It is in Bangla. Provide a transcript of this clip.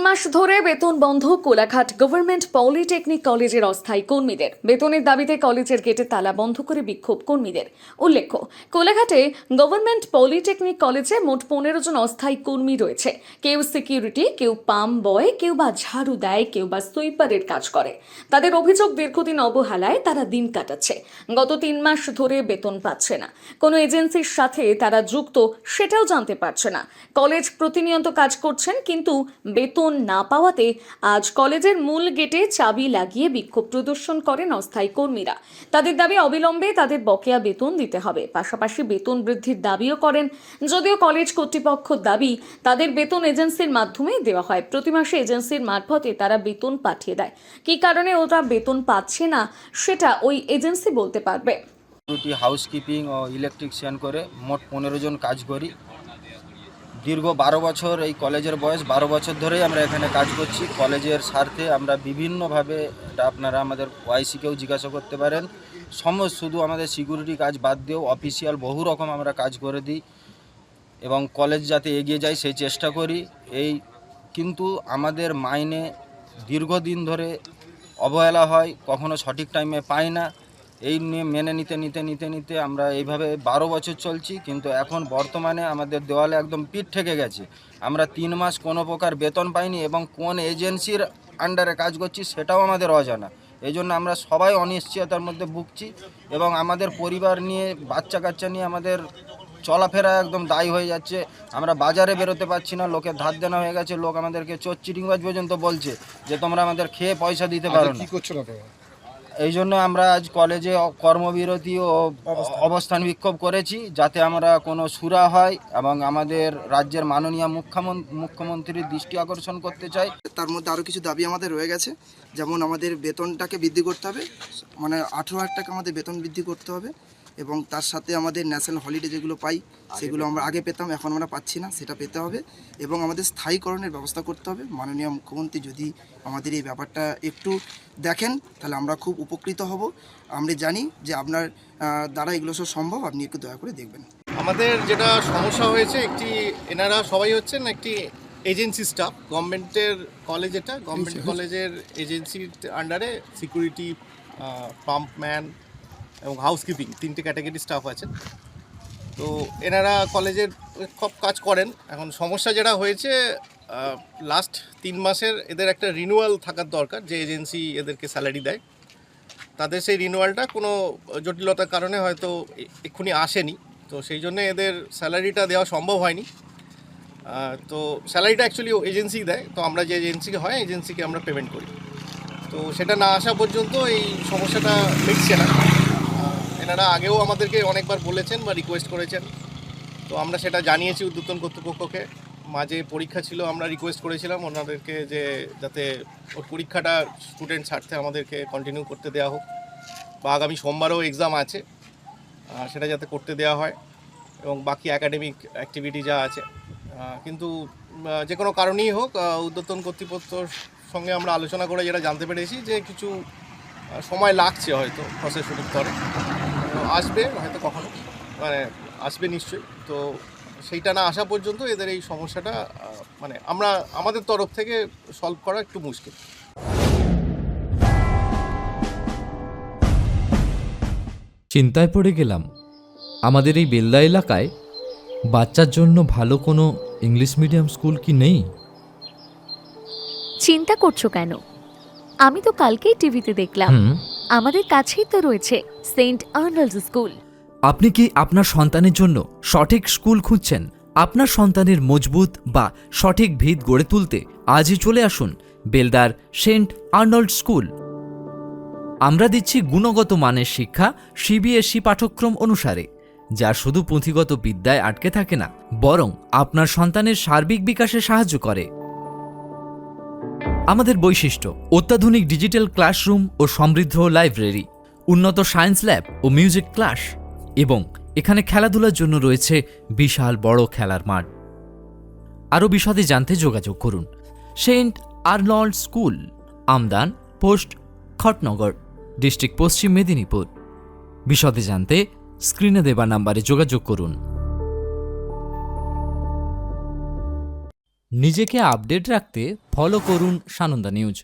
মাস ধরে বেতন বন্ধ কোলাঘাট গভর্নমেন্ট পলিটেকনিক কলেজের অস্থায়ী কর্মীদের। বেতনের দাবিতে কলেজের গেটে তালা বন্ধ করে বিক্ষোভ কর্মীদের। উল্লেখ্য, কোলাঘাটে গভর্নমেন্ট পলিটেকনিক কলেজে মোট 15 জন অস্থায়ী কর্মী রয়েছে। কেউ সিকিউরিটি, কেউ পাম্প বয়, কেউ বা ঝাড়ু দেয়, কেউ বা সুইপারের কাজ করে। তাদের অভিযোগ, দীর্ঘদিন অবহেলায় তারা দিন কাটাচ্ছে। গত 3 মাস ধরে বেতন পাচ্ছে না। কোনো এজেন্সির সাথে তারা যুক্ত সেটাও জানতে পারছে না। কলেজ প্রতিনিয়ত কাজ করছেন, কিন্তু বেতন না পাওয়াতে আজ কলেজের মূল গেটে চাবি লাগিয়ে বিক্ষোভ প্রদর্শন করেন অস্থায়ী কর্মীরা। তাদের দাবি, অবিলম্বে তাদের বকেয়া বেতন দিতে হবে। পাশাপাশি বেতন বৃদ্ধির দাবিও করেন। যদিও কলেজ কর্তৃপক্ষের দাবি তাদের বেতন এজেন্সির মাধ্যমে দেওয়া হয়। প্রতি মাসে এজেন্সির মারফতে তারা বেতন পাঠিয়ে দেয়। কী কারণে ওরা বেতন পাচ্ছে না সেটা ওই এজেন্সি বলতে পারবে। হাউসকিপিং ও ইলেকট্রিশিয়ান করে মোট 15 জন কাজ করি। দীর্ঘ 12 বছর এই কলেজের বয়স, 12 বছর ধরেই আমরা এখানে কাজ করছি। কলেজের স্বার্থে আমরা বিভিন্নভাবে, এটা আপনারা আমাদের ওয়াইসিকেও জিজ্ঞাসা করতে পারেন, শুধু আমাদের সিকিউরিটি কাজ বাদ দিয়েও অফিসিয়াল বহু রকম আমরা কাজ করে দিই এবং কলেজ যাতে এগিয়ে যায় সেই চেষ্টা করি। কিন্তু আমাদের মাইনে দীর্ঘদিন ধরে অবহেলা হয়, কখনো সঠিক টাইমে পাই না। এই নিয়ে মেনে নিতে আমরা এইভাবে 12 বছর চলছি। কিন্তু এখন বর্তমানে আমাদের দেওয়ালে একদম পিঠ ঠেকে গেছে। আমরা 3 মাস কোনো প্রকার বেতন পাইনি এবং কোন এজেন্সির আন্ডারে কাজ করছি সেটাও আমাদের অজানা। এই জন্য আমরা সবাই অনিশ্চয়তার মধ্যে ভুগছি এবং আমাদের পরিবার নিয়ে, বাচ্চা কাচ্চা নিয়ে আমাদের চলাফেরা একদম দায়ী হয়ে যাচ্ছে। আমরা বাজারে বেরোতে পারছি না, লোকের ধার দেনা হয়ে গেছে। লোক আমাদেরকে চোর চিটিংবাজ পর্যন্ত বলছে যে তোমরা আমাদের খেয়ে পয়সা দিতে পারো না। এই জন্য আমরা আজ কলেজে কর্মবিরতি ও অবস্থান বিক্ষোভ করেছি, যাতে আমরা কোনো সুরা হয় এবং আমাদের রাজ্যের মাননীয় মুখ্যমন্ত্রীর দৃষ্টি আকর্ষণ করতে চাই। তার মধ্যে আরও কিছু দাবি আমাদের রয়ে গেছে, যেমন আমাদের বেতনটাকে বৃদ্ধি করতে হবে, মানে 18,000 টাকা আমাদের বেতন বৃদ্ধি করতে হবে এবং তার সাথে আমাদের ন্যাশনাল হলিডে যেগুলো পাই সেগুলো আমরা আগে পেতাম, এখন আমরা পাচ্ছি না, সেটা পেতে হবে এবং আমাদের স্থায়ীকরণের ব্যবস্থা করতে হবে। মাননীয় মুখ্যমন্ত্রী যদি আমাদের এই ব্যাপারটা একটু দেখেন তাহলে আমরা খুব উপকৃত হব। আমরা জানি যে আপনার দ্বারা এগুলো সব সম্ভব, আপনি একটু দয়া করে দেখবেন। আমাদের যেটা সমস্যা হয়েছে, এনারা সবাই হচ্ছেন একটি এজেন্সি স্টাফ। গভর্নমেন্টের কলেজ, এটা গভর্নমেন্ট কলেজের এজেন্সির আন্ডারে সিকিউরিটি, পাম্পম্যান এবং হাউসকিপিং 3টে ক্যাটাগরি স্টাফ আছেন। তো এনারা কলেজের সব কাজ করেন। এখন সমস্যা যেটা হয়েছে, লাস্ট 3 মাসের এদের একটা রিনিউয়াল থাকার দরকার। যে এজেন্সি এদেরকে স্যালারি দেয় তাদের সেই রিনিউয়ালটা কোনো জটিলতার কারণে হয়তো এক্ষুনি আসেনি। তো সেই জন্য এদের স্যালারিটা দেওয়া সম্ভব হয়নি। তো স্যালারিটা অ্যাকচুয়ালি এজেন্সি দেয়, তো আমরা যে এজেন্সিকে হয় এজেন্সিকে আমরা পেমেন্ট করি। তো সেটা না আসা পর্যন্ত এই সমস্যাটা মিটছে না। এনারা আগেও আমাদেরকে অনেকবার বলেছেন বা রিকোয়েস্ট করেছেন, তো আমরা সেটা জানিয়েছি ঊর্ধ্বতন কর্তৃপক্ষকে। মাঝে পরীক্ষা ছিল, আমরা রিকোয়েস্ট করেছিলাম ওনাদেরকে যে যাতে ওর পরীক্ষাটা স্টুডেন্ট স্বার্থে আমাদেরকে কন্টিনিউ করতে দেওয়া হোক, বা আগামী সোমবারও এক্সাম আছে সেটা যাতে করতে দেওয়া হয় এবং বাকি একাডেমিক অ্যাক্টিভিটি যা আছে। কিন্তু যে কোনো কারণেই হোক, ঊর্ধ্বতন কর্তৃপক্ষর সঙ্গে আমরা আলোচনা করে যেটা জানতে পেরেছি যে কিছু সময় লাগছে, হয়তো প্রসেস শুরু করে আসবে, হয়তো কখনো মানে আসবে নিশ্চয়ই। তো সেইটা না আসা পর্যন্ত এদের এই সমস্যাটা মানে আমাদের তরফ থেকে সলভ করা একটু মুশকিল। চিন্তায় পড়ে গেলাম। আমাদের এই বেলদা এলাকায় বাচ্চার জন্য ভালো কোনো ইংলিশ মিডিয়াম স্কুল কি নেই? চিন্তা করছো কেন? আমি তো কালকেই টিভিতে দেখলাম, আমাদের কাছেই তো রয়েছে সেন্ট আর্নল্ডস স্কুল। আপনি কি আপনার সন্তানের জন্য সঠিক স্কুল খুঁজছেন? আপনার সন্তানের মজবুত বা সঠিক ভিত গড়ে তুলতে আজই চলে আসুন বেলদার সেন্ট আর্নল্ড স্কুল। আমরা দিচ্ছি গুণগত মানের শিক্ষা সিবিএসই পাঠ্যক্রম অনুসারে, যা শুধু পুঁথিগত বিদ্যায় আটকে থাকে না, বরং আপনার সন্তানের সার্বিক বিকাশে সাহায্য করে। আমাদের বৈশিষ্ট্য: অত্যাধুনিক ডিজিটাল ক্লাসরুম ও সমৃদ্ধ লাইব্রেরি, উন্নত সায়েন্স ল্যাব ও মিউজিক ক্লাস, এবং এখানে খেলাধুলার জন্য রয়েছে বিশাল বড় খেলার মাঠ। আরও বিশদে জানতে যোগাযোগ করুন Saint Arnold school, Amdan post, Khatnagar, district Paschim Medinipur. বিশদে জানতে স্ক্রিনে দেওয়া নাম্বারে যোগাযোগ করুন। নিজেকে আপডেট রাখতে ফলো করুন সানন্দা নিউজ।